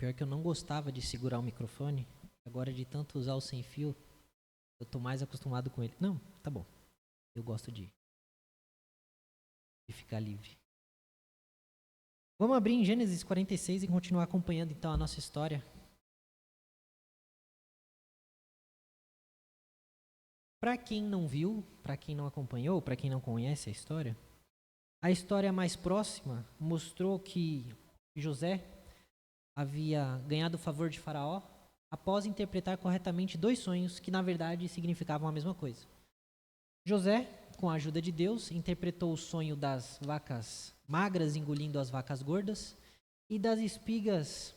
Pior que eu não gostava de segurar o microfone. Agora, de tanto usar o sem fio, eu tô mais acostumado com ele. Não, tá bom. Eu gosto de ficar livre. Vamos abrir em Gênesis 46 e continuar acompanhando então a nossa história. Para quem não viu, para quem não acompanhou, para quem não conhece a história mais próxima mostrou que José havia ganhado o favor de Faraó após interpretar corretamente 2 sonhos que na verdade significavam a mesma coisa. José, com a ajuda de Deus, interpretou o sonho das vacas magras engolindo as vacas gordas e das espigas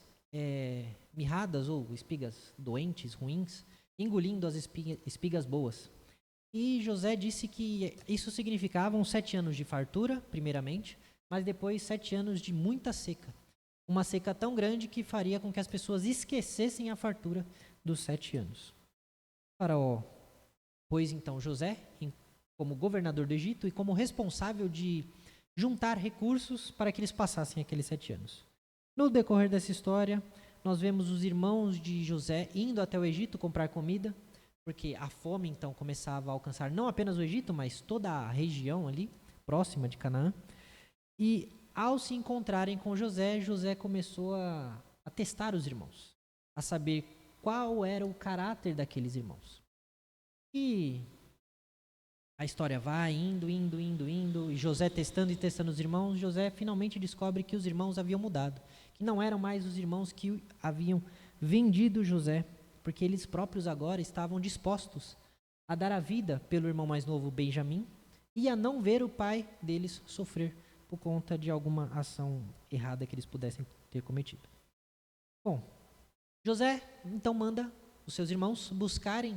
mirradas ou espigas doentes, ruins, engolindo as espigas boas. E José disse que isso significava uns 7 anos de fartura, primeiramente, mas depois 7 anos de muita seca. Uma seca tão grande que faria com que as pessoas esquecessem a fartura dos 7 anos. Faraó pôs então José como governador do Egito e como responsável de juntar recursos para que eles passassem aqueles 7 anos. No decorrer dessa história, nós vemos os irmãos de José indo até o Egito comprar comida, porque a fome então começava a alcançar não apenas o Egito, mas toda a região ali, próxima de Canaã. E ao se encontrarem com José, José começou a testar os irmãos, a saber qual era o caráter daqueles irmãos. E a história vai indo, e José testando e testando os irmãos, José finalmente descobre que os irmãos haviam mudado, que não eram mais os irmãos que haviam vendido José, porque eles próprios agora estavam dispostos a dar a vida pelo irmão mais novo, Benjamim, e a não ver o pai deles sofrer por conta de alguma ação errada que eles pudessem ter cometido. Bom, José então manda os seus irmãos buscarem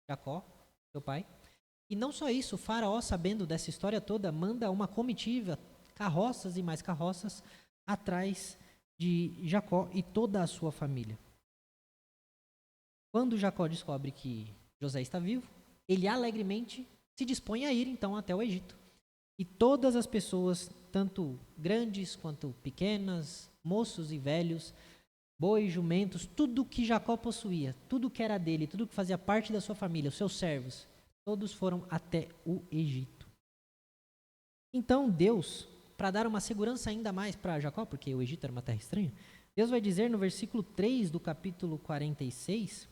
Jacó, seu pai, e não só isso, o faraó, sabendo dessa história toda, manda uma comitiva, carroças e mais carroças, atrás de Jacó e toda a sua família. Quando Jacó descobre que José está vivo, ele alegremente se dispõe a ir então até o Egito. E todas as pessoas, tanto grandes quanto pequenas, moços e velhos, bois, jumentos, tudo que Jacó possuía, tudo que era dele, tudo que fazia parte da sua família, os seus servos, todos foram até o Egito. Então Deus, para dar uma segurança ainda mais para Jacó, porque o Egito era uma terra estranha, Deus vai dizer no versículo 3 do capítulo 46,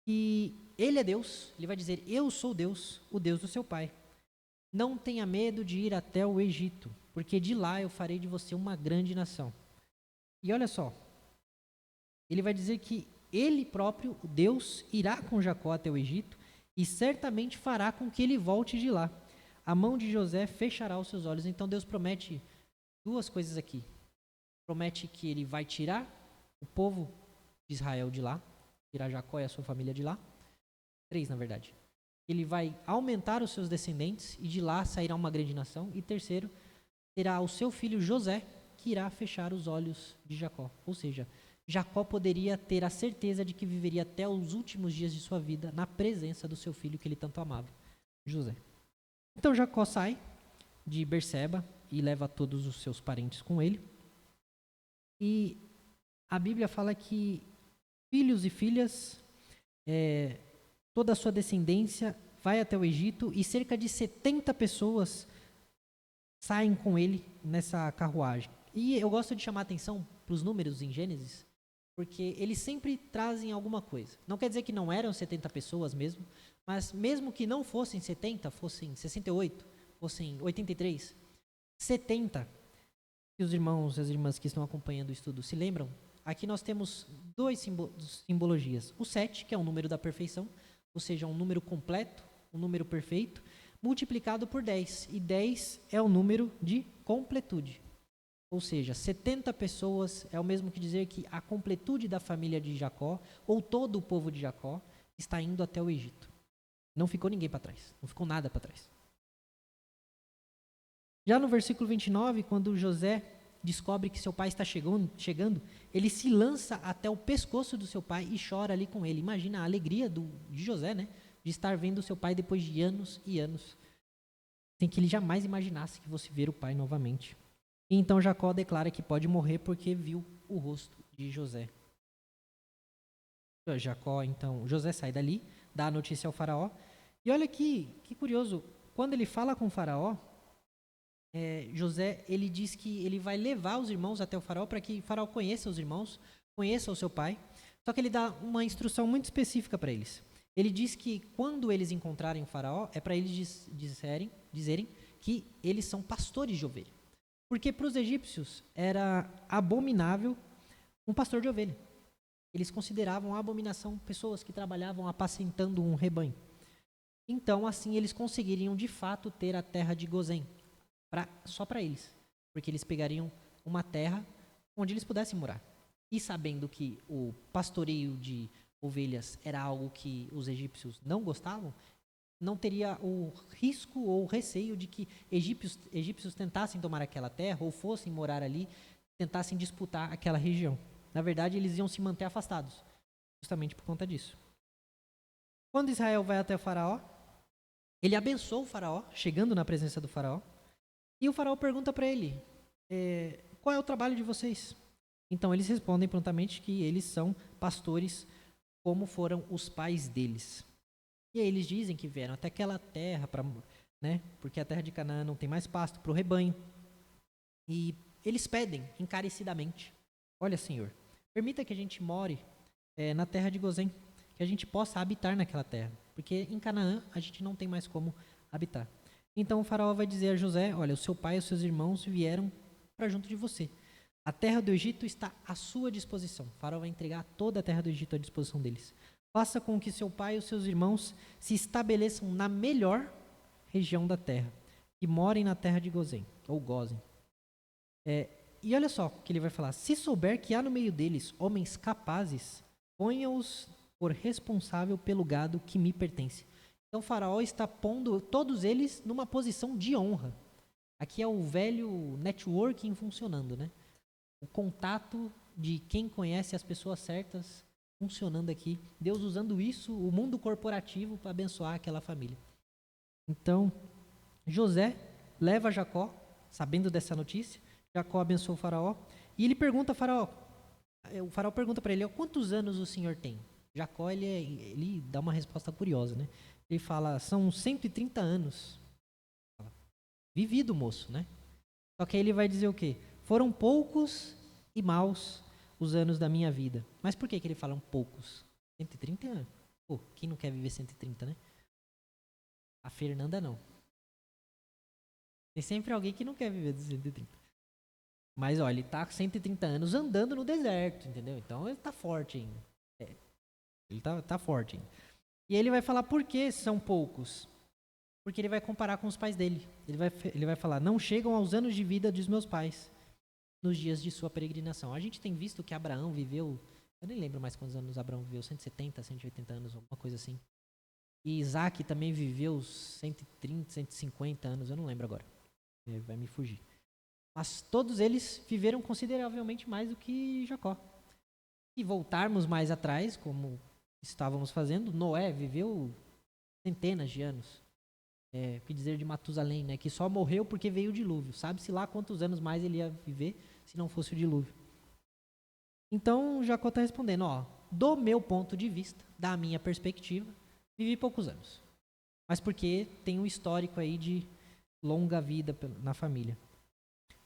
que Ele é Deus, Ele vai dizer, eu sou Deus, o Deus do seu pai. Não tenha medo de ir até o Egito, porque de lá eu farei de você uma grande nação. E olha só, Ele vai dizer que Ele próprio, Deus, irá com Jacó até o Egito e certamente fará com que ele volte de lá. A mão de José fechará os seus olhos. Então Deus promete 2 coisas aqui. Promete que ele vai tirar o povo de Israel de lá, tirar Jacó e a sua família de lá. 3, na verdade. Ele vai aumentar os seus descendentes e de lá sairá uma grande nação. E terceiro, será o seu filho José que irá fechar os olhos de Jacó. Ou seja, Jacó poderia ter a certeza de que viveria até os últimos dias de sua vida na presença do seu filho que ele tanto amava, José. Então Jacó sai de Berseba e leva todos os seus parentes com ele. E a Bíblia fala que filhos e filhas, toda a sua descendência vai até o Egito e cerca de 70 pessoas saem com ele nessa carruagem. E eu gosto de chamar a atenção para os números em Gênesis, porque eles sempre trazem alguma coisa. Não quer dizer que não eram 70 pessoas mesmo, mas mesmo que não fossem 70, fossem 68, fossem 83, 70, que os irmãos e as irmãs que estão acompanhando o estudo se lembram, aqui nós temos 2 simbologias. O 7, que é o número da perfeição, ou seja, um número completo, um número perfeito, multiplicado por 10. E 10 é o número de completude. Ou seja, 70 pessoas é o mesmo que dizer que a completude da família de Jacó, ou todo o povo de Jacó, está indo até o Egito. Não ficou ninguém para trás, não ficou nada para trás. Já no versículo 29, quando José descobre que seu pai está chegando, ele se lança até o pescoço do seu pai e chora ali com ele. Imagina a alegria de José, né? De estar vendo seu pai depois de anos e anos, sem que ele jamais imaginasse que fosse ver o pai novamente. E então Jacó declara que pode morrer porque viu o rosto de José. Jacó, então, José sai dali, dá a notícia ao faraó. E olha aqui, que curioso, quando ele fala com o faraó, José, ele diz que ele vai levar os irmãos até o faraó para que o faraó conheça os irmãos, conheça o seu pai. Só que ele dá uma instrução muito específica para eles. Ele diz que quando eles encontrarem o faraó, é para eles dizerem que eles são pastores de ovelha. Porque para os egípcios era abominável um pastor de ovelha. Eles consideravam a abominação pessoas que trabalhavam apacentando um rebanho. Então, assim, eles conseguiriam de fato ter a terra de Gozém, só para eles, porque eles pegariam uma terra onde eles pudessem morar. E sabendo que o pastoreio de ovelhas era algo que os egípcios não gostavam, não teria o risco ou o receio de que egípcios tentassem tomar aquela terra ou fossem morar ali, tentassem disputar aquela região. Na verdade, eles iam se manter afastados, justamente por conta disso. Quando Israel vai até o faraó, ele abençoa o faraó, chegando na presença do faraó, e o faraó pergunta para ele, qual é o trabalho de vocês? Então eles respondem prontamente que eles são pastores como foram os pais deles. E aí eles dizem que vieram até aquela terra, porque a terra de Canaã não tem mais pasto para o rebanho. E eles pedem encarecidamente, olha, Senhor, permita que a gente more na terra de Gozém, que a gente possa habitar naquela terra, porque em Canaã a gente não tem mais como habitar. Então o faraó vai dizer a José, olha, o seu pai e os seus irmãos vieram para junto de você. A terra do Egito está à sua disposição. O faraó vai entregar toda a terra do Egito à disposição deles. Faça com que seu pai e os seus irmãos se estabeleçam na melhor região da terra, e morem na terra de Gozém, ou Gósen. E olha só o que ele vai falar. Se souber que há no meio deles homens capazes, ponha-os por responsável pelo gado que me pertence. Então o faraó está pondo todos eles numa posição de honra. Aqui é o velho networking funcionando, né? O contato de quem conhece as pessoas certas funcionando aqui. Deus usando isso, o mundo corporativo, para abençoar aquela família. Então, José leva Jacó, sabendo dessa notícia. Jacó abençoa o faraó. E ele pergunta ao faraó. O faraó pergunta para ele, quantos anos o senhor tem? Jacó, ele dá uma resposta curiosa, né? Ele fala, são 130 anos. Vivido, moço, né? Só que aí ele vai dizer o quê? Foram poucos e maus os anos da minha vida. Mas por que ele fala poucos? 130 anos? Pô, quem não quer viver 130, né? A Fernanda não. Tem sempre alguém que não quer viver dos 130. Mas, olha, ele tá com 130 anos andando no deserto, entendeu? Então ele tá forte ainda. Ele tá forte ainda. E ele vai falar por que são poucos. Porque ele vai comparar com os pais dele. Ele vai falar, não chegam aos anos de vida dos meus pais nos dias de sua peregrinação. A gente tem visto que Abraão viveu, eu nem lembro mais quantos anos Abraão viveu, 170, 180 anos, alguma coisa assim. E Isaac também viveu 130, 150 anos, eu não lembro agora. Vai me fugir. Mas todos eles viveram consideravelmente mais do que Jacó. E voltarmos mais atrás, como estávamos fazendo, Noé viveu centenas de anos. Que dizer de Matusalém, né? Que só morreu porque veio o dilúvio. Sabe-se lá quantos anos mais ele ia viver se não fosse o dilúvio. Então, Jacó está respondendo, do meu ponto de vista, da minha perspectiva, vivi poucos anos. Mas porque tem um histórico aí de longa vida na família.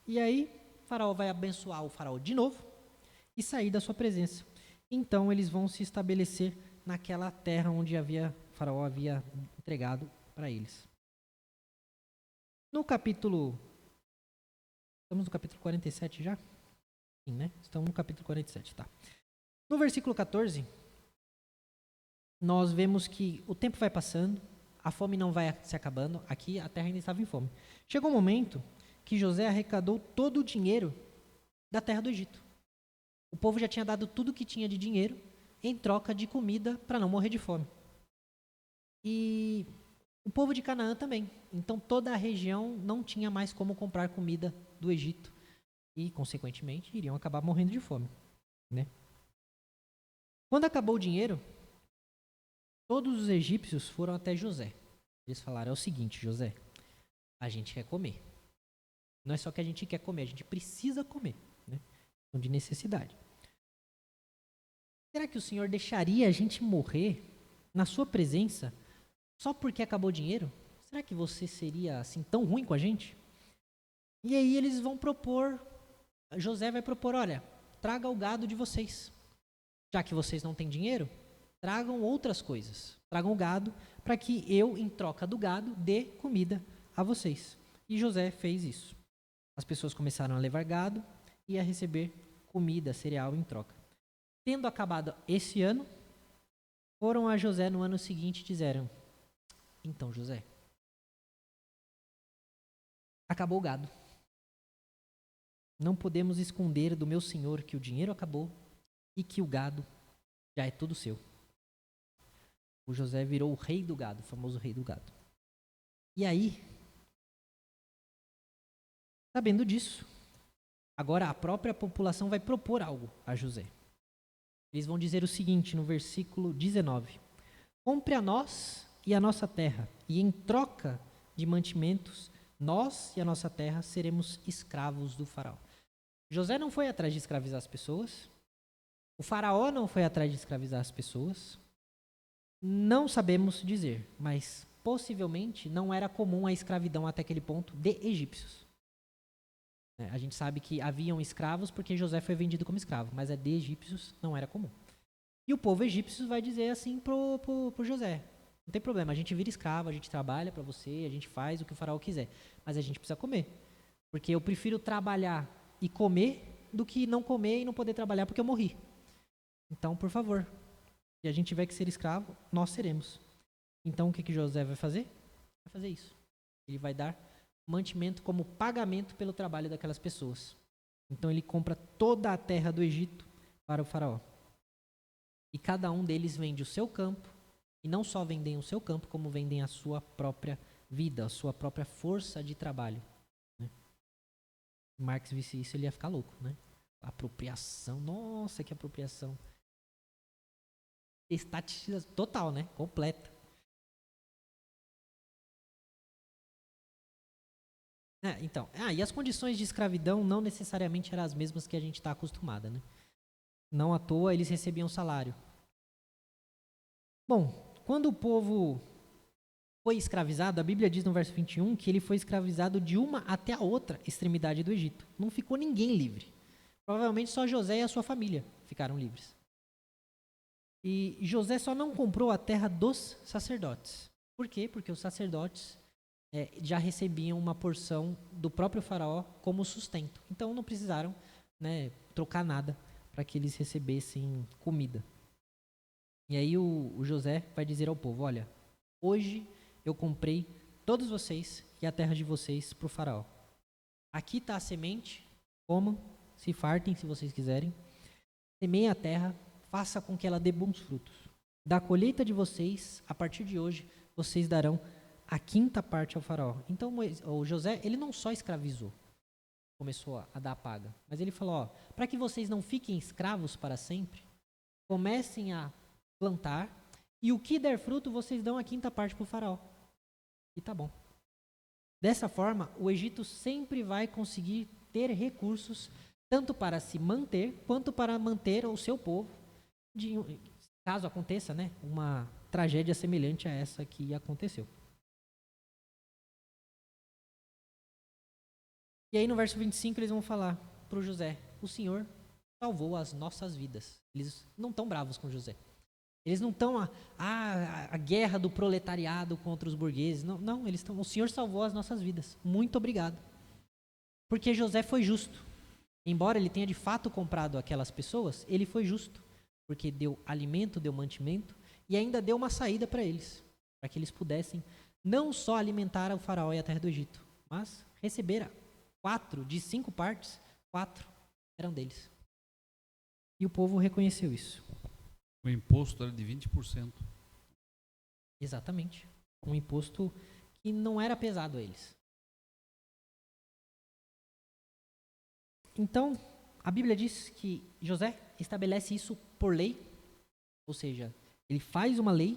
E aí, Faraó vai abençoar o faraó de novo e sair da sua presença. Então, eles vão se estabelecer naquela terra onde Faraó havia entregado para eles. No capítulo... Estamos no capítulo 47 já? Sim, né? Estamos no capítulo 47, tá. No versículo 14, nós vemos que o tempo vai passando, a fome não vai se acabando. Aqui a terra ainda estava em fome. Chegou um momento que José arrecadou todo o dinheiro da terra do Egito. O povo já tinha dado tudo que tinha de dinheiro em troca de comida para não morrer de fome. E o povo de Canaã também. Então toda a região não tinha mais como comprar comida do Egito. E, consequentemente, iriam acabar morrendo de fome, né? Quando acabou o dinheiro, todos os egípcios foram até José. Eles falaram, é o seguinte, José, a gente quer comer. Não é só que a gente quer comer, a gente precisa comer, né? De necessidade. será que o Senhor deixaria a gente morrer na sua presença só porque acabou o dinheiro? Será que você seria assim tão ruim com a gente? E aí eles vão propor, José vai propor, olha, traga o gado de vocês. Já que vocês não têm dinheiro, tragam outras coisas. Tragam o gado para que eu, em troca do gado, dê comida a vocês. E José fez isso. As pessoas começaram a levar gado e a receber comida, cereal em troca. Tendo acabado esse ano, foram a José no ano seguinte e disseram: então, José, acabou o gado. Não podemos esconder do meu senhor que o dinheiro acabou e que o gado já é todo seu. O José virou o rei do gado, o famoso rei do gado. E aí, sabendo disso, agora a própria população vai propor algo a José. Eles vão dizer o seguinte no versículo 19: compre a nós e a nossa terra, e em troca de mantimentos, nós e a nossa terra seremos escravos do faraó. José não foi atrás de escravizar as pessoas, o faraó não foi atrás de escravizar as pessoas, não sabemos dizer, mas possivelmente não era comum a escravidão até aquele ponto de egípcios. A gente sabe que haviam escravos porque José foi vendido como escravo, mas a de egípcios não era comum. E o povo egípcio vai dizer assim pro José: não tem problema, a gente vira escravo, a gente trabalha para você, a gente faz o que o faraó quiser, mas a gente precisa comer. Porque eu prefiro trabalhar e comer do que não comer e não poder trabalhar porque eu morri. Então, por favor, se a gente tiver que ser escravo, nós seremos. Então, o que José vai fazer? Vai fazer isso. Ele vai dar mantimento como pagamento pelo trabalho daquelas pessoas. Então, ele compra toda a terra do Egito para o faraó. E cada um deles vende o seu campo, e não só vendem o seu campo, como vendem a sua própria vida, a sua própria força de trabalho. Né? Se Marx visse isso, ele ia ficar louco, né? Apropriação, nossa, que apropriação. Estatização total, né? Completa. Então, e as condições de escravidão não necessariamente eram as mesmas que a gente está acostumada, né? Não à toa eles recebiam salário. Bom, quando o povo foi escravizado, a Bíblia diz no verso 21 que ele foi escravizado de uma até a outra extremidade do Egito. Não ficou ninguém livre. Provavelmente só José e a sua família ficaram livres. E José só não comprou a terra dos sacerdotes. Por quê? Porque os sacerdotes já recebiam uma porção do próprio faraó como sustento. Então não precisaram, né, trocar nada para que eles recebessem comida. E aí o José vai dizer ao povo: olha, hoje eu comprei todos vocês e a terra de vocês para o faraó. Aqui está a semente, comam, se fartem se vocês quiserem. Semeiem a terra, faça com que ela dê bons frutos. Da colheita de vocês, a partir de hoje, vocês darão a quinta parte ao faraó. Então o José, ele não só escravizou, começou a dar a paga, mas ele falou: para que vocês não fiquem escravos para sempre, comecem a plantar, e o que der fruto, vocês dão a quinta parte para o faraó. E tá bom. Dessa forma, o Egito sempre vai conseguir ter recursos, tanto para se manter, quanto para manter o seu povo, caso aconteça, né, uma tragédia semelhante a essa que aconteceu. E aí no verso 25 eles vão falar para o José: o Senhor salvou as nossas vidas. Eles não estão bravos com José. Eles não estão a guerra do proletariado contra os burgueses. Não, eles estão: o Senhor salvou as nossas vidas. Muito obrigado. Porque José foi justo. Embora ele tenha de fato comprado aquelas pessoas, ele foi justo. Porque deu alimento, deu mantimento e ainda deu uma saída para eles. Para que eles pudessem não só alimentar o faraó e a terra do Egito, mas receber 4 de 5 partes, 4 eram deles. E o povo reconheceu isso. O imposto era de 20%. Exatamente. Um imposto que não era pesado a eles. Então, a Bíblia diz que José estabelece isso por lei, ou seja, ele faz uma lei,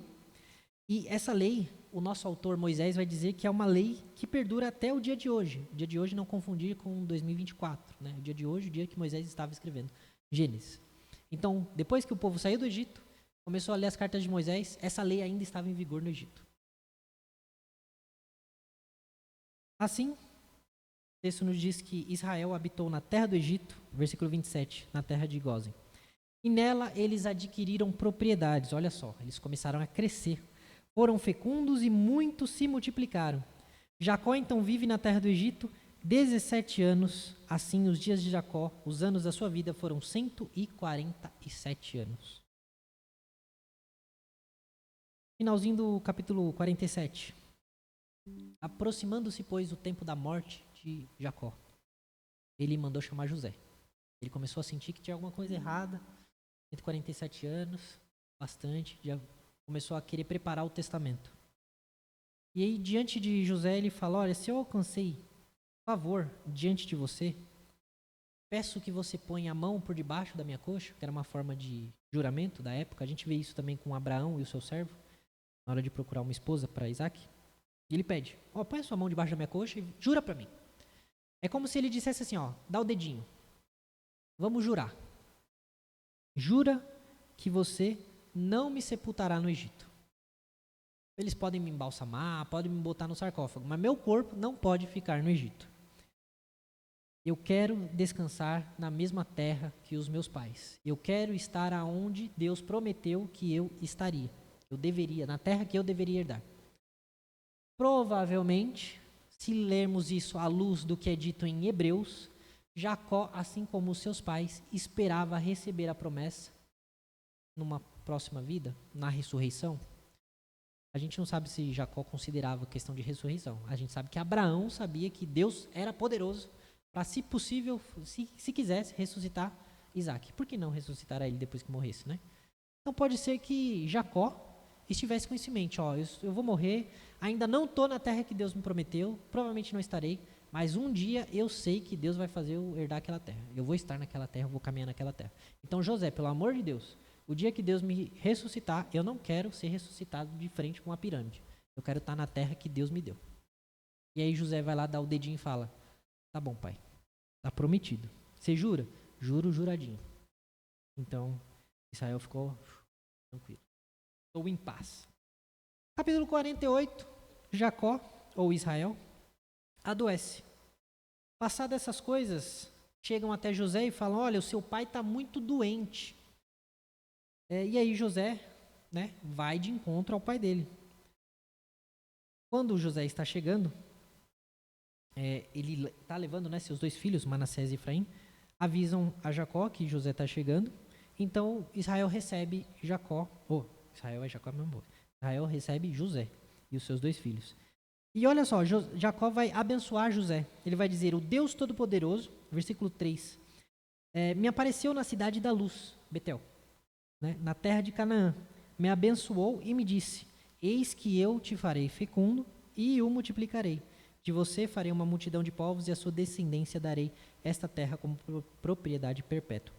e essa lei, o nosso autor Moisés vai dizer que é uma lei que perdura até o dia de hoje. O dia de hoje não confundir com 2024, né? O dia de hoje, o dia que Moisés estava escrevendo Gênesis. Então, depois que o povo saiu do Egito, começou a ler as cartas de Moisés, essa lei ainda estava em vigor no Egito. Assim, o texto nos diz que Israel habitou na terra do Egito, versículo 27, na terra de Gósen. E nela eles adquiriram propriedades, olha só, eles começaram a crescer. Foram fecundos e muitos se multiplicaram. Jacó então vive na terra do Egito 17 anos, assim os dias de Jacó, os anos da sua vida foram 147 anos. Finalzinho do capítulo 47. Aproximando-se, pois, o tempo da morte de Jacó, ele mandou chamar José. Ele começou a sentir que tinha alguma coisa errada, 147 anos, bastante, já começou a querer preparar o testamento. E aí, diante de José, ele fala, olha, se eu alcancei favor diante de você, peço que você ponha a mão por debaixo da minha coxa, que era uma forma de juramento da época. A gente vê isso também com Abraão e o seu servo, na hora de procurar uma esposa para Isaac. E ele pede, põe a sua mão debaixo da minha coxa e jura para mim. É como se ele dissesse assim, dá o dedinho. Vamos jurar. Jura que você não me sepultará no Egito. Eles podem me embalsamar, podem me botar no sarcófago, mas meu corpo não pode ficar no Egito. Eu quero descansar na mesma terra que os meus pais. Eu quero estar aonde Deus prometeu que eu estaria. Eu deveria, na terra que eu deveria herdar. Provavelmente, se lermos isso à luz do que é dito em Hebreus, Jacó, assim como os seus pais, esperava receber a promessa numa próxima vida, na ressurreição. A gente não sabe se Jacó considerava a questão de ressurreição. A gente sabe que Abraão sabia que Deus era poderoso para, se possível, se quisesse, ressuscitar Isaac. Por que não ressuscitar ele depois que morresse, né? Então pode ser que Jacó estivesse com isso em mente. Eu vou morrer, ainda não estou na terra que Deus me prometeu, provavelmente não estarei, mas um dia eu sei que Deus vai fazer eu herdar aquela terra. Eu vou estar naquela terra, eu vou caminhar naquela terra. Então José, pelo amor de Deus, o dia que Deus me ressuscitar, eu não quero ser ressuscitado de frente com uma pirâmide. Eu quero estar na terra que Deus me deu. E aí José vai lá, dá o dedinho e fala, tá bom, pai, tá prometido. Você jura? Juro, juradinho. Então, Israel ficou tranquilo. Estou em paz. Capítulo 48, Jacó, ou Israel, adoece. Passadas essas coisas, chegam até José e falam, olha, o seu pai está muito doente. E aí José, vai de encontro ao pai dele. Quando José está chegando, ele está levando seus dois filhos, Manassés e Efraim, avisam a Jacó que José está chegando. Então Israel recebe Jacó, Israel é Jacó mesmo. Israel recebe José e os seus dois filhos. E olha só, Jacó vai abençoar José. Ele vai dizer, o Deus Todo-Poderoso, versículo 3, me apareceu na cidade da luz, Betel, na terra de Canaã, me abençoou e me disse, eis que eu te farei fecundo e o multiplicarei. De você farei uma multidão de povos e a sua descendência darei esta terra como propriedade perpétua.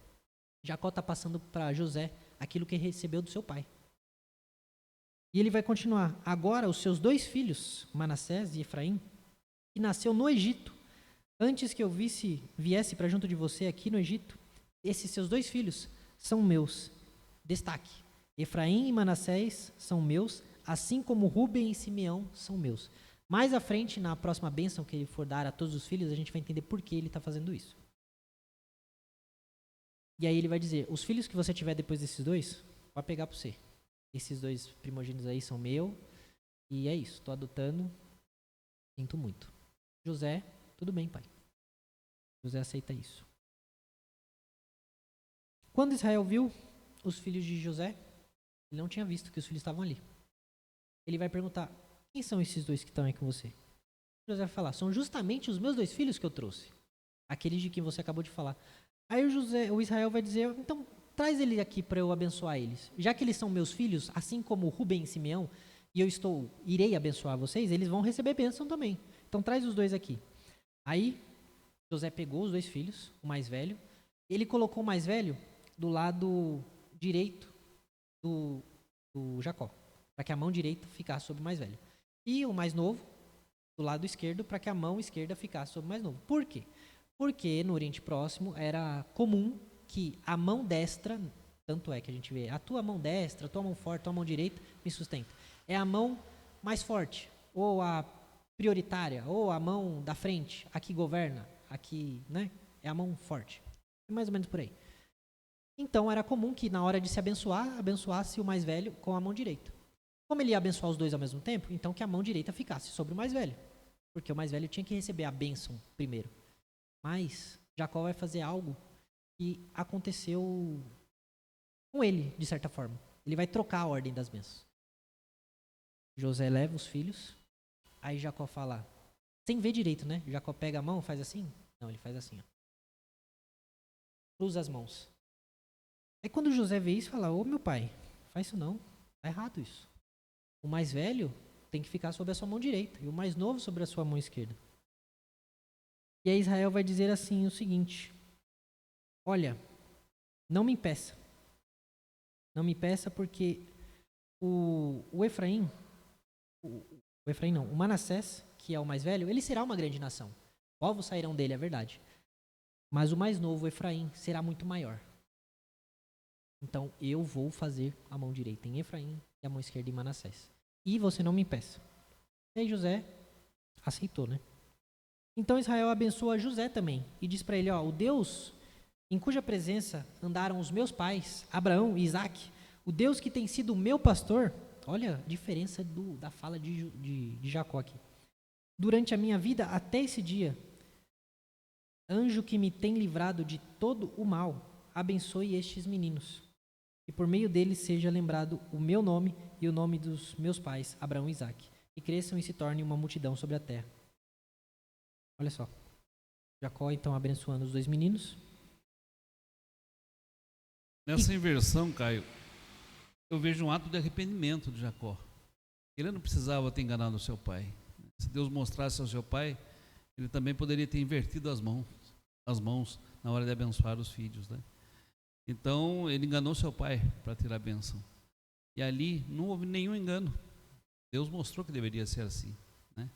Jacó está passando para José aquilo que recebeu do seu pai. E ele vai continuar. Agora os seus dois filhos, Manassés e Efraim, que nasceu no Egito, antes que eu viesse para junto de você aqui no Egito, esses seus dois filhos são meus. Destaque. Efraim e Manassés são meus, assim como Rúben e Simeão são meus. Mais à frente, na próxima bênção que ele for dar a todos os filhos, a gente vai entender por que ele está fazendo isso. E aí ele vai dizer, os filhos que você tiver depois desses dois, vai pegar para você. Esses dois primogênitos aí são meu, e é isso, estou adotando, sinto muito. José, tudo bem, pai. José aceita isso. Quando Israel viu os filhos de José, ele não tinha visto que os filhos estavam ali. Ele vai perguntar, quem são esses dois que estão aí com você? José vai falar, são justamente os meus dois filhos que eu trouxe. Aqueles de quem você acabou de falar. Aí o Israel vai dizer, então traz ele aqui para eu abençoar eles. Já que eles são meus filhos, assim como Rúben e Simeão, e eu irei abençoar vocês, eles vão receber bênção também. Então traz os dois aqui. Aí José pegou os dois filhos, o mais velho, ele colocou o mais velho do lado direito do Jacó, para que a mão direita ficasse sobre o mais velho. E o mais novo do lado esquerdo, para que a mão esquerda ficasse sobre o mais novo. Por quê? Porque no Oriente Próximo era comum que a mão destra Tanto é que a gente vê a tua mão destra, a tua mão forte, a tua mão direita me sustenta. É a mão mais forte, ou a prioritária, ou a mão da frente, a que governa, a que, né? É a mão forte. É mais ou menos por aí. Então era comum que na hora de se abençoar, abençoasse o mais velho com a mão direita. Como ele ia abençoar os dois ao mesmo tempo, então que a mão direita ficasse sobre o mais velho. Porque o mais velho tinha que receber a bênção primeiro. Mas Jacó vai fazer algo que aconteceu com ele, de certa forma. Ele vai trocar a ordem das bênçãos. José leva os filhos, aí Jacó fala, sem ver direito, né? Jacó pega a mão, faz assim? Não, ele faz assim, ó. Cruza as mãos. Aí quando José vê isso, fala, ô meu pai, faz isso não, tá errado isso. O mais velho tem que ficar sobre a sua mão direita e o mais novo sobre a sua mão esquerda. E aí Israel vai dizer assim o seguinte, olha, não me impeça. Não me impeça porque o Efraim, o Efraim não, o Manassés, que é o mais velho, ele será uma grande nação. Povos sairão dele, é verdade. Mas o mais novo, o Efraim, será muito maior. Então eu vou fazer a mão direita em Efraim e a mão esquerda em Manassés. E você não me impeça. E aí José aceitou, né? Então Israel abençoa José também e diz para ele, ó, o Deus em cuja presença andaram os meus pais, Abraão e Isaque, o Deus que tem sido o meu pastor, olha a diferença da fala de Jacó aqui. Durante a minha vida até esse dia, anjo que me tem livrado de todo o mal, abençoe estes meninos. E por meio deles seja lembrado o meu nome e o nome dos meus pais, Abraão e Isaque, e cresçam e se tornem uma multidão sobre a terra. Olha só. Jacó, então, abençoando os dois meninos. Nessa inversão, Caio, eu vejo um ato de arrependimento de Jacó. Ele não precisava ter enganado o seu pai. Se Deus mostrasse ao seu pai, ele também poderia ter invertido as mãos na hora de abençoar os filhos, né? Então, ele enganou seu pai para ter a bênção. E ali não houve nenhum engano. Deus mostrou que deveria ser assim, né?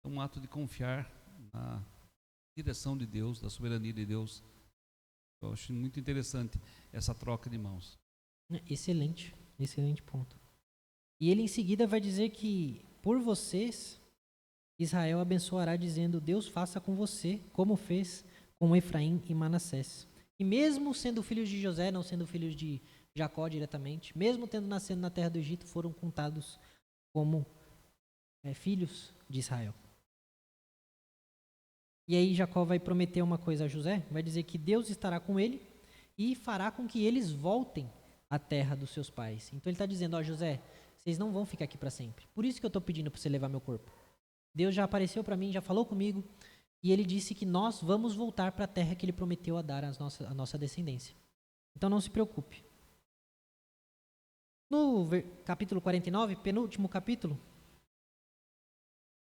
É um ato de confiar na direção de Deus, da soberania de Deus. Eu acho muito interessante essa troca de mãos. Excelente, excelente ponto. E ele em seguida vai dizer que por vocês, Israel abençoará dizendo, Deus faça com você como fez com Efraim e Manassés. E mesmo sendo filhos de José, não sendo filhos de Jacó diretamente, mesmo tendo nascido na terra do Egito, foram contados como filhos de Israel. E aí Jacó vai prometer uma coisa a José, vai dizer que Deus estará com ele e fará com que eles voltem à terra dos seus pais. Então ele está dizendo, ó José, vocês não vão ficar aqui para sempre. Por isso que eu estou pedindo para você levar meu corpo. Deus já apareceu para mim, já falou comigo, e ele disse que nós vamos voltar para a terra que ele prometeu a dar à nossa descendência. Então não se preocupe. No capítulo 49, penúltimo capítulo,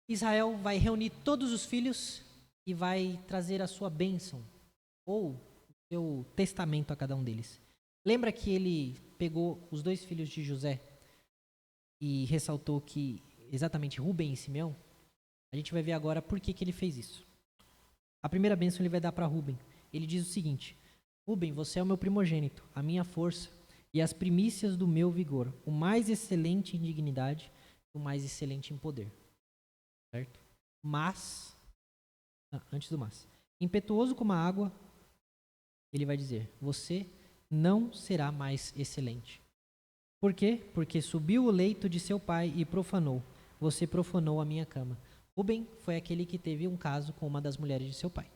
Israel vai reunir todos os filhos e vai trazer a sua bênção, ou o seu testamento a cada um deles. Lembra que ele pegou os dois filhos de José e ressaltou que exatamente Rúben e Simeão? A gente vai ver agora por que ele fez isso. A primeira bênção ele vai dar para Rúben. Ele diz o seguinte, Rúben, você é o meu primogênito, a minha força e as primícias do meu vigor, o mais excelente em dignidade, o mais excelente em poder. Certo? Mas, antes do mas, impetuoso como a água, ele vai dizer, você não será mais excelente. Por quê? Porque subiu o leito de seu pai e profanou. Você profanou a minha cama. Rúben foi aquele que teve um caso com uma das mulheres de seu pai.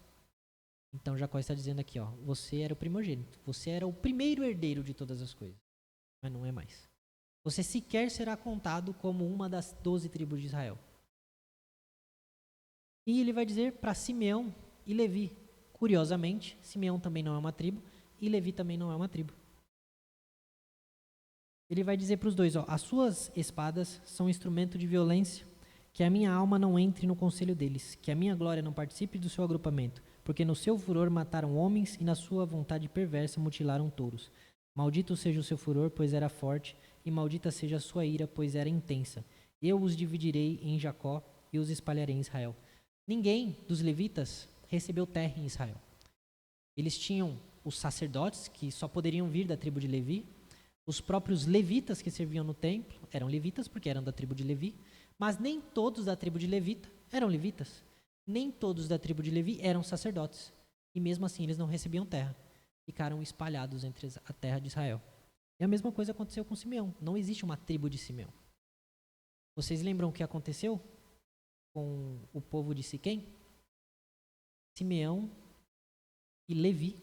Então Jacó está dizendo aqui, ó, você era o primogênito, você era o primeiro herdeiro de todas as coisas, mas não é mais. Você sequer será contado como uma das 12 tribos de Israel. E ele vai dizer para Simeão e Levi. Curiosamente, Simeão também não é uma tribo e Levi também não é uma tribo. Ele vai dizer para os dois, ó, as suas espadas são instrumento de violência, que a minha alma não entre no conselho deles, que a minha glória não participe do seu agrupamento, porque no seu furor mataram homens e na sua vontade perversa mutilaram touros. Maldito seja o seu furor, pois era forte, e maldita seja a sua ira, pois era intensa. Eu os dividirei em Jacó e os espalharei em Israel. Ninguém dos levitas recebeu terra em Israel. Eles tinham os sacerdotes, que só poderiam vir da tribo de Levi, os próprios levitas que serviam no templo, eram levitas porque eram da tribo de Levi, mas nem todos da tribo de Levita eram levitas, nem todos da tribo de Levi eram sacerdotes, e mesmo assim eles não recebiam terra, ficaram espalhados entre a terra de Israel. E a mesma coisa aconteceu com Simeão, não existe uma tribo de Simeão. Vocês lembram o que aconteceu com o povo de Siquém? Simeão e Levi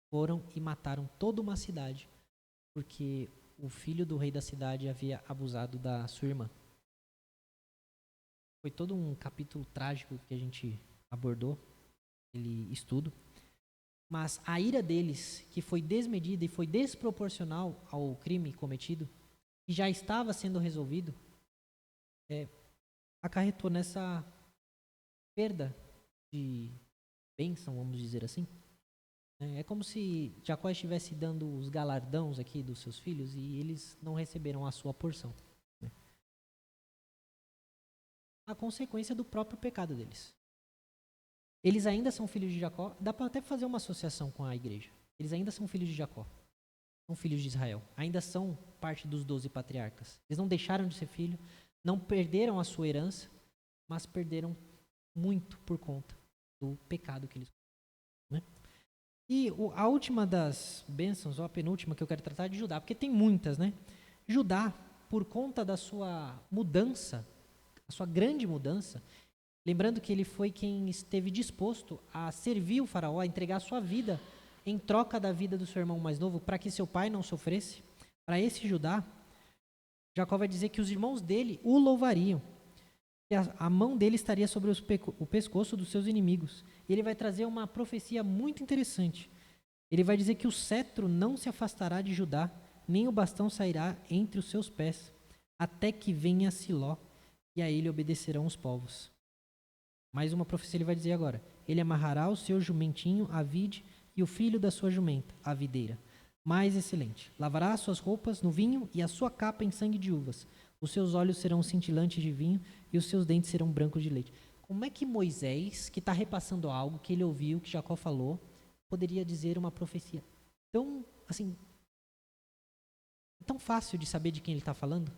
foram e mataram toda uma cidade, porque o filho do rei da cidade havia abusado da sua irmã. Foi todo um capítulo trágico que a gente abordou, aquele estudo. Mas a ira deles, que foi desmedida e foi desproporcional ao crime cometido, que já estava sendo resolvido, acarretou nessa perda de bênção, vamos dizer assim. É como se Jacó estivesse dando os galardões aqui dos seus filhos e eles não receberam a sua porção. A consequência do próprio pecado deles. Eles ainda são filhos de Jacó. Dá para até fazer uma associação com a igreja. Eles ainda são filhos de Jacó. São filhos de Israel. Ainda são parte dos 12 patriarcas. Eles não deixaram de ser filhos, não perderam a sua herança, mas perderam muito por conta do pecado que eles cometeram, né? E a última das bênçãos, ou a penúltima que eu quero tratar é de Judá, porque tem muitas, né? Judá, por conta da sua mudança, a sua grande mudança, lembrando que ele foi quem esteve disposto a servir o faraó, a entregar a sua vida em troca da vida do seu irmão mais novo, para que seu pai não sofresse. Para esse Judá, Jacó vai dizer que os irmãos dele o louvariam, que a mão dele estaria sobre o pescoço dos seus inimigos. E ele vai trazer uma profecia muito interessante. Ele vai dizer que o cetro não se afastará de Judá, nem o bastão sairá entre os seus pés, até que venha Siló, e a ele obedecerão os povos. Mais uma profecia ele vai dizer agora. Ele amarrará o seu jumentinho à vide e o filho da sua jumenta, à videira. Mais excelente. Lavará as suas roupas no vinho e a sua capa em sangue de uvas. Os seus olhos serão cintilantes de vinho e os seus dentes serão brancos de leite. Como é que Moisés, que está repassando algo que ele ouviu, que Jacó falou, poderia dizer uma profecia tão, assim, tão fácil de saber de quem ele está falando?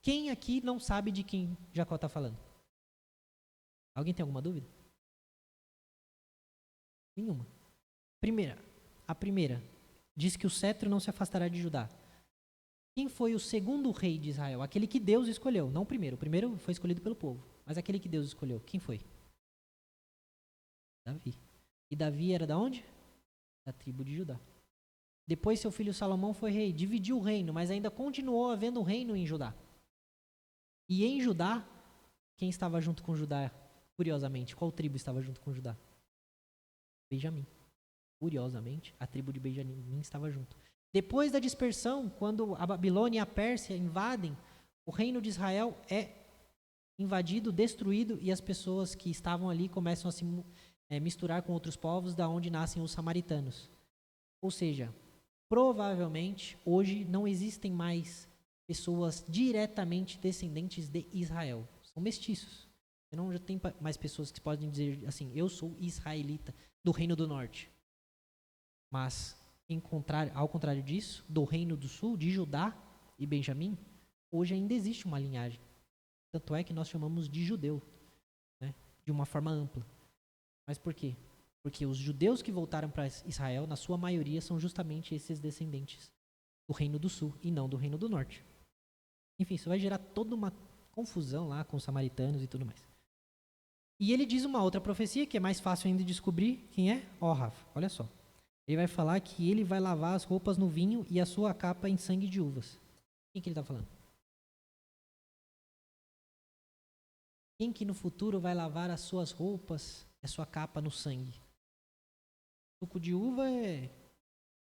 Quem aqui não sabe de quem Jacó está falando? Alguém tem alguma dúvida? Nenhuma. A primeira diz que o cetro não se afastará de Judá. Quem foi o segundo rei de Israel? Aquele que Deus escolheu, não o primeiro. O primeiro foi escolhido pelo povo, mas aquele que Deus escolheu, quem foi? Davi. E Davi era da onde? Da tribo de Judá. Depois seu filho Salomão foi rei, dividiu o reino, mas ainda continuou havendo um reino em Judá. E em Judá, quem estava junto com Judá, curiosamente, qual tribo estava junto com Judá? Benjamim. Curiosamente, a tribo de Benjamim estava junto. Depois da dispersão, quando a Babilônia e a Pérsia invadem, o reino de Israel é invadido, destruído, e as pessoas que estavam ali começam a se misturar com outros povos, da onde nascem os samaritanos. Ou seja, provavelmente, hoje não existem mais pessoas diretamente descendentes de Israel. São mestiços. Não já tem mais pessoas que podem dizer assim, eu sou israelita do Reino do Norte. Mas, ao contrário disso, do Reino do Sul, de Judá e Benjamim, hoje ainda existe uma linhagem. Tanto é que nós chamamos de judeu, né, de uma forma ampla. Mas por quê? Porque os judeus que voltaram para Israel, na sua maioria, são justamente esses descendentes do Reino do Sul e não do Reino do Norte. Enfim, isso vai gerar toda uma confusão lá com os samaritanos e tudo mais. E ele diz uma outra profecia que é mais fácil ainda de descobrir quem é. Rafa, olha só. Ele vai falar que ele vai lavar as roupas no vinho e a sua capa em sangue de uvas. Quem que ele está falando? Quem que no futuro vai lavar as suas roupas e a sua capa no sangue? Suco de uva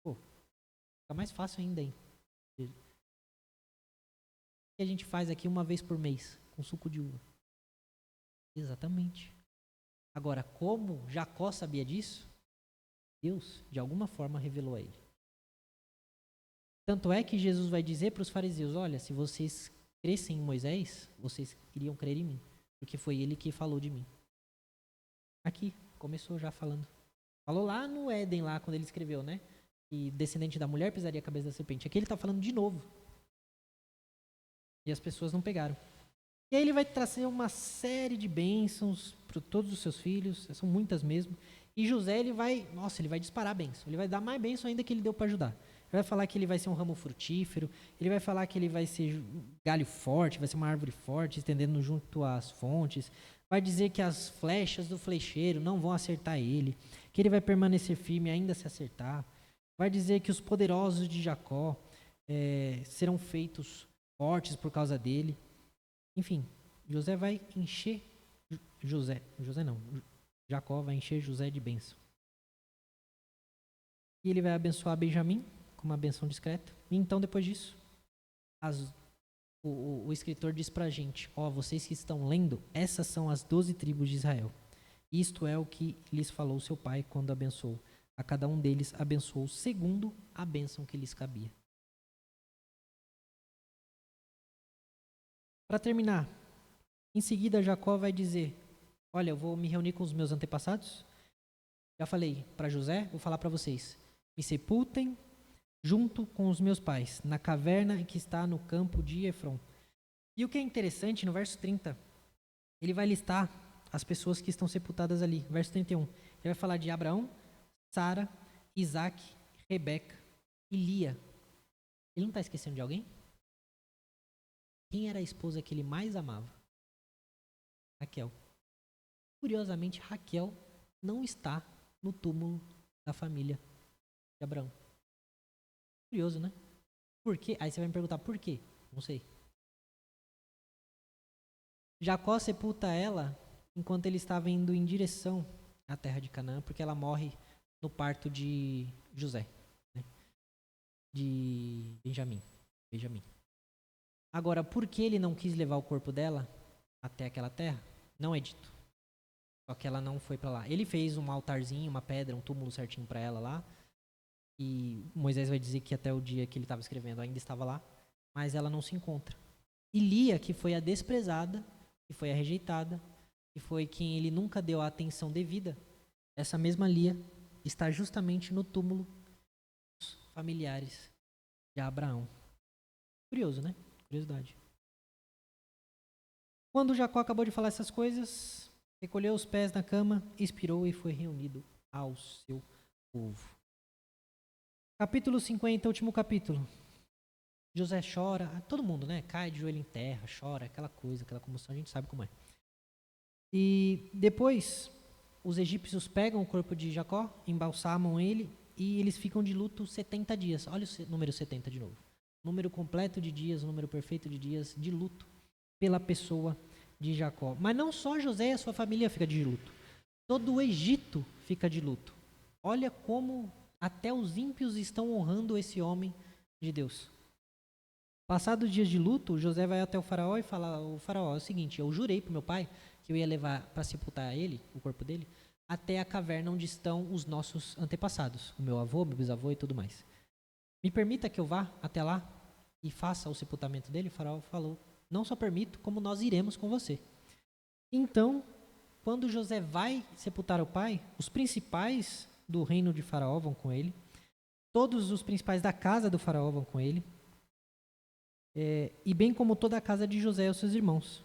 fica mais fácil ainda, hein? O que a gente faz aqui uma vez por mês com suco de uva? Exatamente. Agora, como Jacó sabia disso? Deus, de alguma forma, revelou a ele. Tanto é que Jesus vai dizer para os fariseus, olha, se vocês crescem em Moisés, vocês iriam crer em mim, porque foi ele que falou de mim. Aqui, começou já falando. Falou lá no Éden, lá quando ele escreveu, né? Que descendente da mulher pisaria a cabeça da serpente. Aqui ele está falando de novo. E as pessoas não pegaram. E aí ele vai trazer uma série de bênçãos para todos os seus filhos, são muitas mesmo. E José, ele vai disparar bênção. Ele vai dar mais bênção ainda que ele deu para ajudar. Ele vai falar que ele vai ser um ramo frutífero, ele vai falar que ele vai ser galho forte, vai ser uma árvore forte, estendendo junto às fontes. Vai dizer que as flechas do flecheiro não vão acertar ele, que ele vai permanecer firme ainda se acertar. Vai dizer que os poderosos de Jacó serão feitos fortes por causa dele. Enfim, Jacó vai encher José de bênção. E ele vai abençoar Benjamim com uma benção discreta. E então, depois disso, o escritor diz pra gente, vocês que estão lendo, essas são as 12 tribos de Israel. Isto é o que lhes falou seu pai quando abençoou. A cada um deles abençoou segundo a bênção que lhes cabia. Para terminar, em seguida Jacó vai dizer, olha, eu vou me reunir com os meus antepassados. Já falei para José, vou falar para vocês. Me sepultem junto com os meus pais, na caverna que está no campo de Efron. E o que é interessante, no verso 30, ele vai listar as pessoas que estão sepultadas ali. Verso 31, ele vai falar de Abraão, Sara, Isaac, Rebeca e Lia. Ele não está esquecendo de alguém? Quem era a esposa que ele mais amava? Raquel. Curiosamente, Raquel não está no túmulo da família de Abraão. Curioso, né? Por quê? Aí você vai me perguntar por quê? Não sei. Jacó sepulta ela enquanto ele estava indo em direção à terra de Canaã, porque ela morre no parto de José, né? De Benjamim. Agora, por que ele não quis levar o corpo dela até aquela terra? Não é dito. Só que ela não foi para lá. Ele fez um altarzinho, uma pedra, um túmulo certinho para ela lá. E Moisés vai dizer que até o dia que ele estava escrevendo ainda estava lá. Mas ela não se encontra. E Lia, que foi a desprezada, que foi a rejeitada, que foi quem ele nunca deu a atenção devida, essa mesma Lia está justamente no túmulo dos familiares de Abraão. Curioso, né? Curiosidade. Quando Jacó acabou de falar essas coisas, recolheu os pés na cama, expirou e foi reunido ao seu povo. Capítulo 50, último capítulo. José chora, todo mundo, né? Cai de joelho em terra, chora, aquela coisa, aquela comoção, a gente sabe como é. E depois, os egípcios pegam o corpo de Jacó, embalsamam ele e eles ficam de luto 70 dias. Olha o número 70 de novo. Número completo de dias, número perfeito de dias de luto pela pessoa de Jacó. Mas não só José e a sua família fica de luto. Todo o Egito fica de luto. Olha como até os ímpios estão honrando esse homem de Deus. Passados dias de luto, José vai até o faraó e fala, o faraó, é o seguinte, eu jurei para meu pai que eu ia levar para sepultar ele, o corpo dele, até a caverna onde estão os nossos antepassados, o meu avô, meu bisavô e tudo mais. Me permita que eu vá até lá e faça o sepultamento dele? O faraó falou, não só permito, como nós iremos com você. Então, quando José vai sepultar o pai, os principais do reino de faraó vão com ele, todos os principais da casa do faraó vão com ele, e bem como toda a casa de José e os seus irmãos.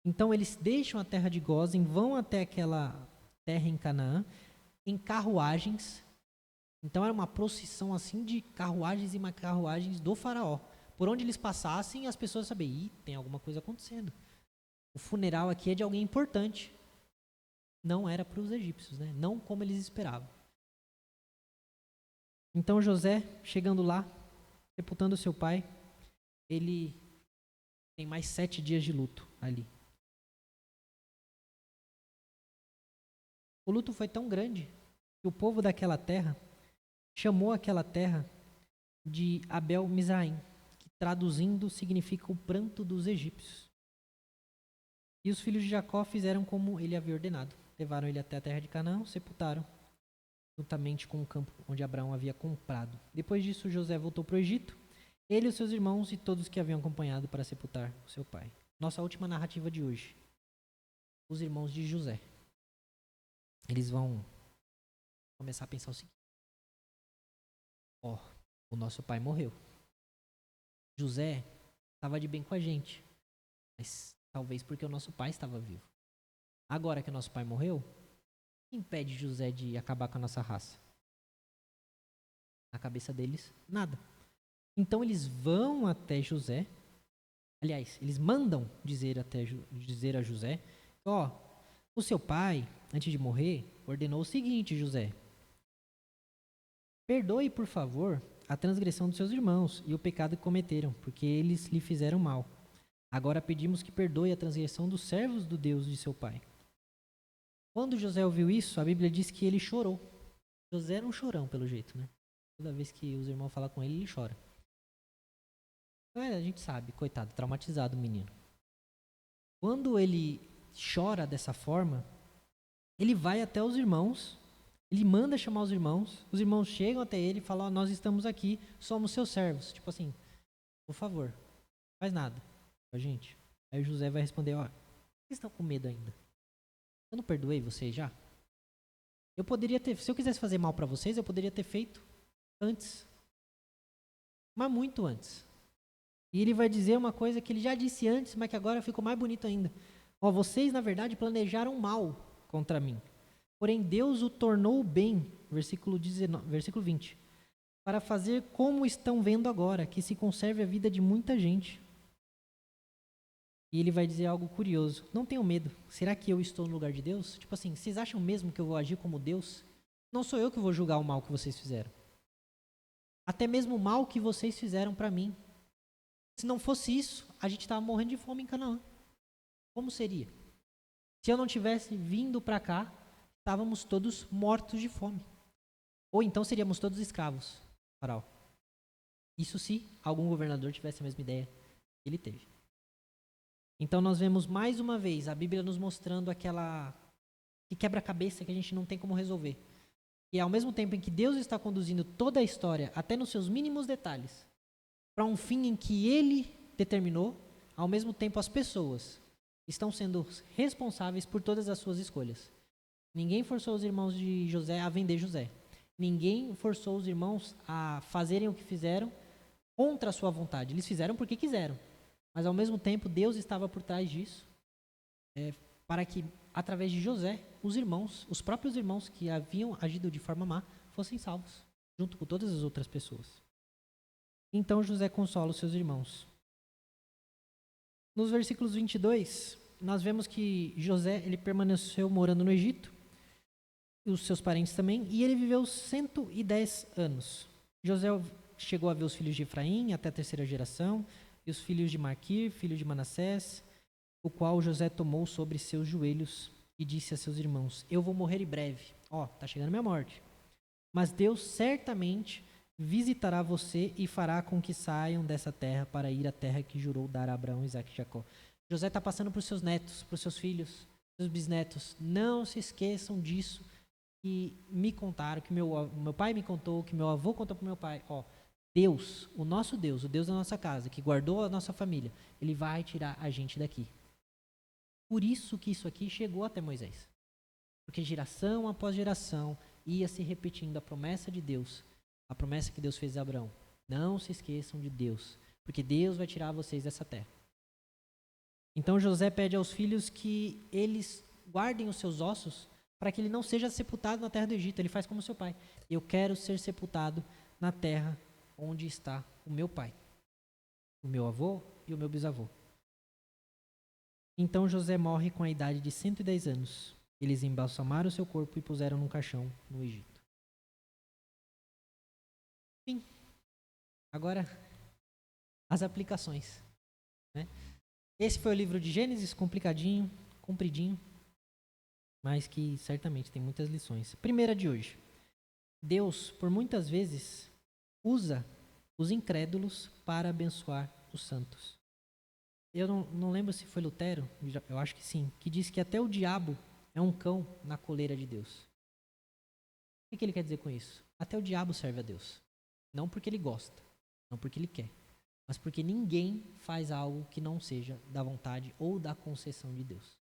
Então eles deixam a terra de Gósen, vão até aquela terra em Canaã, em carruagens. Então era uma procissão assim de carruagens e carruagens do faraó. Por onde eles passassem, as pessoas sabiam, tem alguma coisa acontecendo. O funeral aqui é de alguém importante. Não era para os egípcios, né? Não como eles esperavam. Então José, chegando lá, sepultando seu pai, ele tem mais 7 dias de luto ali. O luto foi tão grande que o povo daquela terra chamou aquela terra de Abel Mizraim, que traduzindo significa o pranto dos egípcios. E os filhos de Jacó fizeram como ele havia ordenado. Levaram ele até a terra de Canaã, sepultaram, juntamente com o campo onde Abraão havia comprado. Depois disso, José voltou para o Egito, ele, os seus irmãos e todos que haviam acompanhado para sepultar o seu pai. Nossa última narrativa de hoje. Os irmãos de José. Eles vão começar a pensar o seguinte: ó, o nosso pai morreu. José estava de bem com a gente, mas talvez porque o nosso pai estava vivo. Agora que o nosso pai morreu, o que impede José de acabar com a nossa raça? Na cabeça deles, nada. Então eles vão até José. Aliás, eles mandam dizer a José: ó, o seu pai, antes de morrer, ordenou o seguinte, José: perdoe, por favor, a transgressão dos seus irmãos e o pecado que cometeram, porque eles lhe fizeram mal. Agora pedimos que perdoe a transgressão dos servos do Deus de seu pai. Quando José ouviu isso, a Bíblia diz que ele chorou. José era um chorão, pelo jeito, né? Toda vez que os irmãos falam com ele, ele chora. A gente sabe, coitado, traumatizado o menino. Quando ele chora dessa forma, ele vai até os irmãos, ele manda chamar os irmãos chegam até ele e falam: nós estamos aqui, somos seus servos. Tipo assim, por favor, não faz nada com a gente. Aí José vai responder: ó, vocês estão com medo ainda? Eu não perdoei vocês já? Eu poderia ter, se eu quisesse fazer mal para vocês, eu poderia ter feito antes. Mas muito antes. E ele vai dizer uma coisa que ele já disse antes, mas que agora ficou mais bonito ainda. Ó, vocês, na verdade, planejaram mal contra mim. Porém, Deus o tornou bem, versículo 20, para fazer como estão vendo agora, que se conserve a vida de muita gente. E ele vai dizer algo curioso: não tenham medo, será que eu estou no lugar de Deus? Tipo assim, vocês acham mesmo que eu vou agir como Deus? Não sou eu que vou julgar o mal que vocês fizeram. Até mesmo o mal que vocês fizeram para mim. Se não fosse isso, a gente estava morrendo de fome em Canaã. Como seria? Se eu não tivesse vindo para cá, estávamos todos mortos de fome. Ou então seríamos todos escravos, Faraó. Isso se algum governador tivesse a mesma ideia que ele teve. Então nós vemos mais uma vez a Bíblia nos mostrando aquela que quebra-cabeça que a gente não tem como resolver. E ao mesmo tempo em que Deus está conduzindo toda a história, até nos seus mínimos detalhes, para um fim em que Ele determinou, ao mesmo tempo as pessoas estão sendo responsáveis por todas as suas escolhas. Ninguém forçou os irmãos de José a vender José. Ninguém forçou os irmãos a fazerem o que fizeram contra a sua vontade. Eles fizeram porque quiseram. Mas ao mesmo tempo Deus estava por trás disso, para que através de José, os irmãos, os próprios irmãos que haviam agido de forma má, fossem salvos, junto com todas as outras pessoas. Então José consola os seus irmãos. Nos versículos 22, nós vemos que José ele permaneceu morando no Egito, e os seus parentes também, e ele viveu 110 anos. José chegou a ver os filhos de Efraim até a terceira geração, e os filhos de Maquir, filho de Manassés, o qual José tomou sobre seus joelhos e disse a seus irmãos: eu vou morrer em breve. Está chegando a minha morte. Mas Deus certamente visitará você e fará com que saiam dessa terra para ir à terra que jurou dar a Abraão, Isaque e Jacó. José está passando para os seus netos, para os seus filhos, seus bisnetos. Não se esqueçam disso que me contaram, que meu pai me contou, que meu avô contou para meu pai. Deus, o nosso Deus, o Deus da nossa casa, que guardou a nossa família, Ele vai tirar a gente daqui. Por isso que isso aqui chegou até Moisés. Porque geração após geração ia se repetindo a promessa de Deus, a promessa que Deus fez a Abraão. Não se esqueçam de Deus, porque Deus vai tirar vocês dessa terra. Então José pede aos filhos que eles guardem os seus ossos para que ele não seja sepultado na terra do Egito. Ele faz como seu pai. Eu quero ser sepultado na terra onde está o meu pai, o meu avô e o meu bisavô. Então José morre com a idade de 110 anos. Eles embalsamaram seu corpo e puseram num caixão no Egito. Fim. Agora, as aplicações. Né? Esse foi o livro de Gênesis, complicadinho, compridinho, mas que certamente tem muitas lições. Primeira de hoje. Deus, por muitas vezes, usa os incrédulos para abençoar os santos. Eu não lembro se foi Lutero, eu acho que sim, que disse que até o diabo é um cão na coleira de Deus. O que ele quer dizer com isso? Até o diabo serve a Deus. Não porque ele gosta, não porque ele quer, mas porque ninguém faz algo que não seja da vontade ou da concessão de Deus.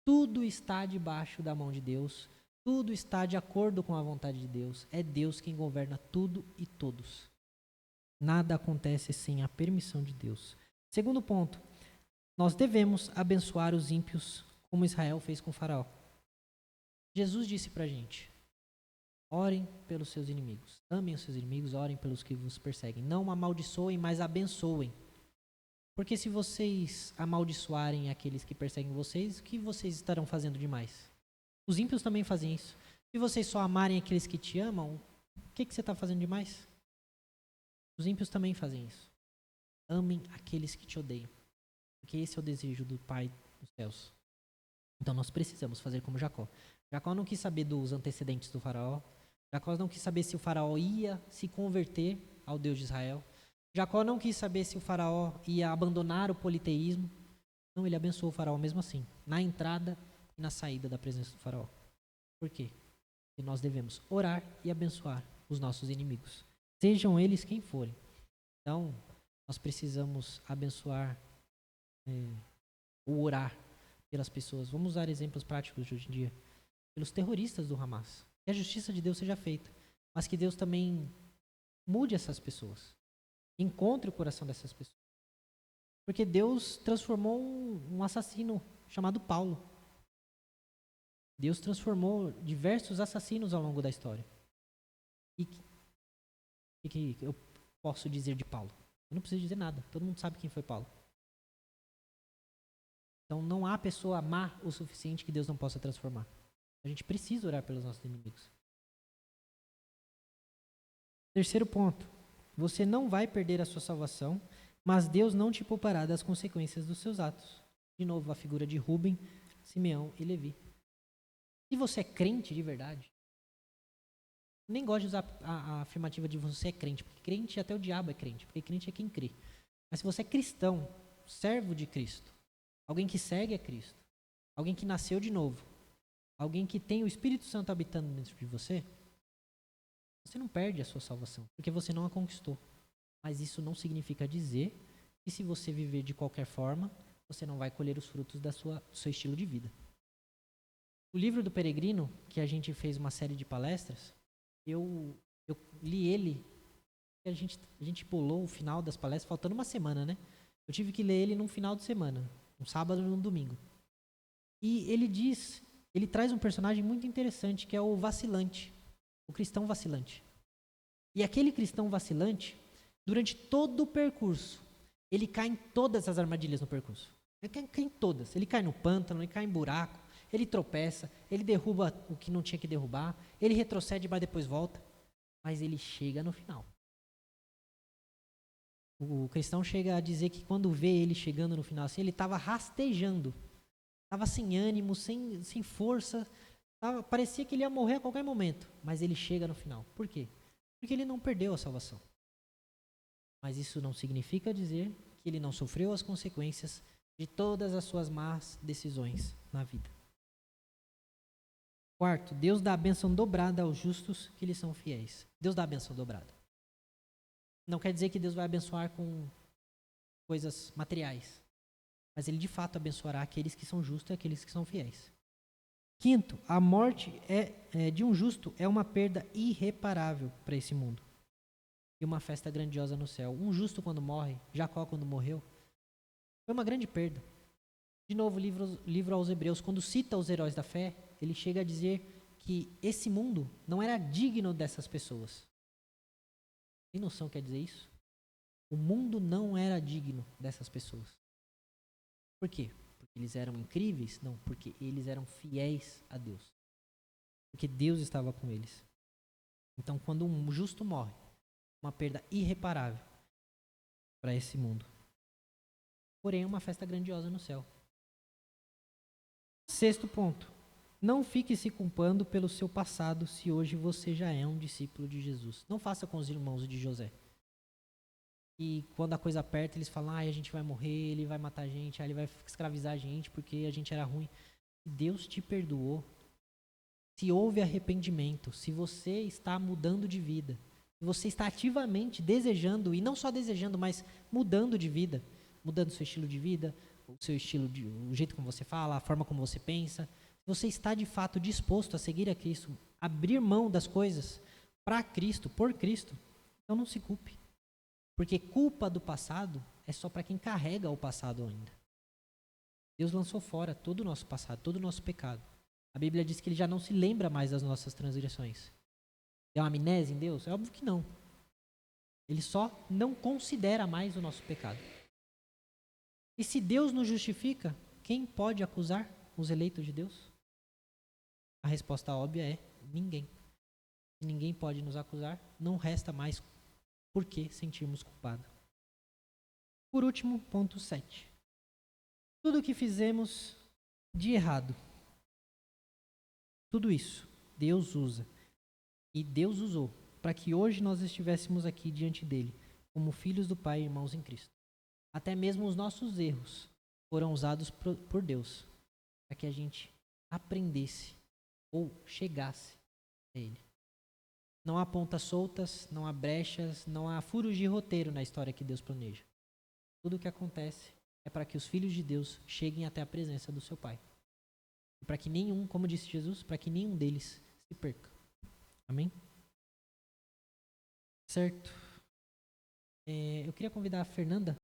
Tudo está debaixo da mão de Deus, Tudo está de acordo com a vontade de Deus. É Deus quem governa tudo e todos. Nada acontece sem a permissão de Deus. Segundo ponto, nós devemos abençoar os ímpios como Israel fez com Faraó. Jesus disse para a gente: orem pelos seus inimigos. Amem os seus inimigos, orem pelos que vos perseguem. Não amaldiçoem, mas abençoem. Porque se vocês amaldiçoarem aqueles que perseguem vocês, o que vocês estarão fazendo demais? Os ímpios também fazem isso. Se vocês só amarem aqueles que te amam, o que você está fazendo demais? Os ímpios também fazem isso. Amem aqueles que te odeiam. Porque esse é o desejo do Pai dos céus. Então nós precisamos fazer como Jacó. Jacó não quis saber dos antecedentes do faraó. Jacó não quis saber se o faraó ia se converter ao Deus de Israel. Jacó não quis saber se o faraó ia abandonar o politeísmo. Não, ele abençoou o faraó mesmo assim, na entrada e na saída da presença do faraó. Por quê? Porque nós devemos orar e abençoar os nossos inimigos, sejam eles quem forem. Então, nós precisamos abençoar ou orar pelas pessoas. Vamos usar exemplos práticos de hoje em dia. Pelos terroristas do Hamas. Que a justiça de Deus seja feita, mas que Deus também mude essas pessoas. Encontre o coração dessas pessoas. Porque Deus transformou um assassino chamado Paulo. Deus transformou diversos assassinos ao longo da história. E o que eu posso dizer de Paulo? Eu não preciso dizer nada. Todo mundo sabe quem foi Paulo. Então não há pessoa má o suficiente que Deus não possa transformar. A gente precisa orar pelos nossos inimigos. Terceiro ponto. Você não vai perder a sua salvação, mas Deus não te poupará das consequências dos seus atos. De novo, a figura de Rúben, Simeão e Levi. Se você é crente de verdade, nem gosto de usar a afirmativa de você é crente, porque crente até o diabo é crente, porque crente é quem crê. Mas se você é cristão, servo de Cristo, alguém que segue a Cristo, alguém que nasceu de novo, alguém que tem o Espírito Santo habitando dentro de você, você não perde a sua salvação, porque você não a conquistou. Mas isso não significa dizer que se você viver de qualquer forma, você não vai colher os frutos do seu estilo de vida. O livro do Peregrino, que a gente fez uma série de palestras, eu li ele, a gente pulou o final das palestras, faltando uma semana, né? Eu tive que ler ele num final de semana, um sábado e um domingo. E ele traz um personagem muito interessante, que é o vacilante, o cristão vacilante. E aquele cristão vacilante, durante todo o percurso, ele cai em todas as armadilhas no percurso. Ele cai em todas. Ele cai no pântano, ele cai em buraco, ele tropeça, ele derruba o que não tinha que derrubar, ele retrocede, mas depois volta. Mas ele chega no final. O cristão chega a dizer que quando vê ele chegando no final, assim, ele estava rastejando. Estava sem ânimo, sem força. Parecia que ele ia morrer a qualquer momento. Mas ele chega no final. Por quê? Porque ele não perdeu a salvação. Mas isso não significa dizer que ele não sofreu as consequências de todas as suas más decisões na vida. Quarto, Deus dá a bênção dobrada aos justos que lhe são fiéis. Deus dá a bênção dobrada. Não quer dizer que Deus vai abençoar com coisas materiais. Mas Ele de fato abençoará aqueles que são justos e aqueles que são fiéis. Quinto, a morte de um justo é uma perda irreparável para esse mundo. E uma festa grandiosa no céu. Um justo quando morre, Jacó quando morreu, foi uma grande perda. De novo, o livro aos Hebreus, quando cita os heróis da fé, ele chega a dizer que esse mundo não era digno dessas pessoas. Tem noção que quer dizer isso? O mundo não era digno dessas pessoas. Por quê? Porque eles eram incríveis? Não, porque eles eram fiéis a Deus. Porque Deus estava com eles. Então, quando um justo morre, uma perda irreparável para esse mundo. Porém, é uma festa grandiosa no céu. Sexto ponto. Não fique se culpando pelo seu passado se hoje você já é um discípulo de Jesus. Não faça com os irmãos de José. E quando a coisa aperta, eles falam, a gente vai morrer, ele vai matar a gente, ele vai escravizar a gente porque a gente era ruim. Deus te perdoou. Se houve arrependimento, se você está mudando de vida, se você está ativamente desejando, e não só desejando, mas mudando de vida, mudando seu estilo de vida, o jeito como você fala, a forma como você pensa, você está de fato disposto a seguir a Cristo, abrir mão das coisas para Cristo, por Cristo, então não se culpe. Porque culpa do passado é só para quem carrega o passado ainda. Deus lançou fora todo o nosso passado, todo o nosso pecado. A Bíblia diz que Ele já não se lembra mais das nossas transgressões. É uma amnésia em Deus? É óbvio que não. Ele só não considera mais o nosso pecado. E se Deus nos justifica, quem pode acusar os eleitos de Deus? A resposta óbvia é ninguém. Se ninguém pode nos acusar, não resta mais por que sentirmos culpado. Por último, ponto 7. Tudo o que fizemos de errado, tudo isso, Deus usa. E Deus usou para que hoje nós estivéssemos aqui diante dele, como filhos do Pai e irmãos em Cristo. Até mesmo os nossos erros foram usados por Deus para que a gente aprendesse ou chegasse a Ele. Não há pontas soltas, não há brechas, não há furos de roteiro na história que Deus planeja. Tudo o que acontece é para que os filhos de Deus cheguem até a presença do seu Pai. E para que nenhum, como disse Jesus, para que nenhum deles se perca. Amém? Certo. Eu queria convidar a Fernanda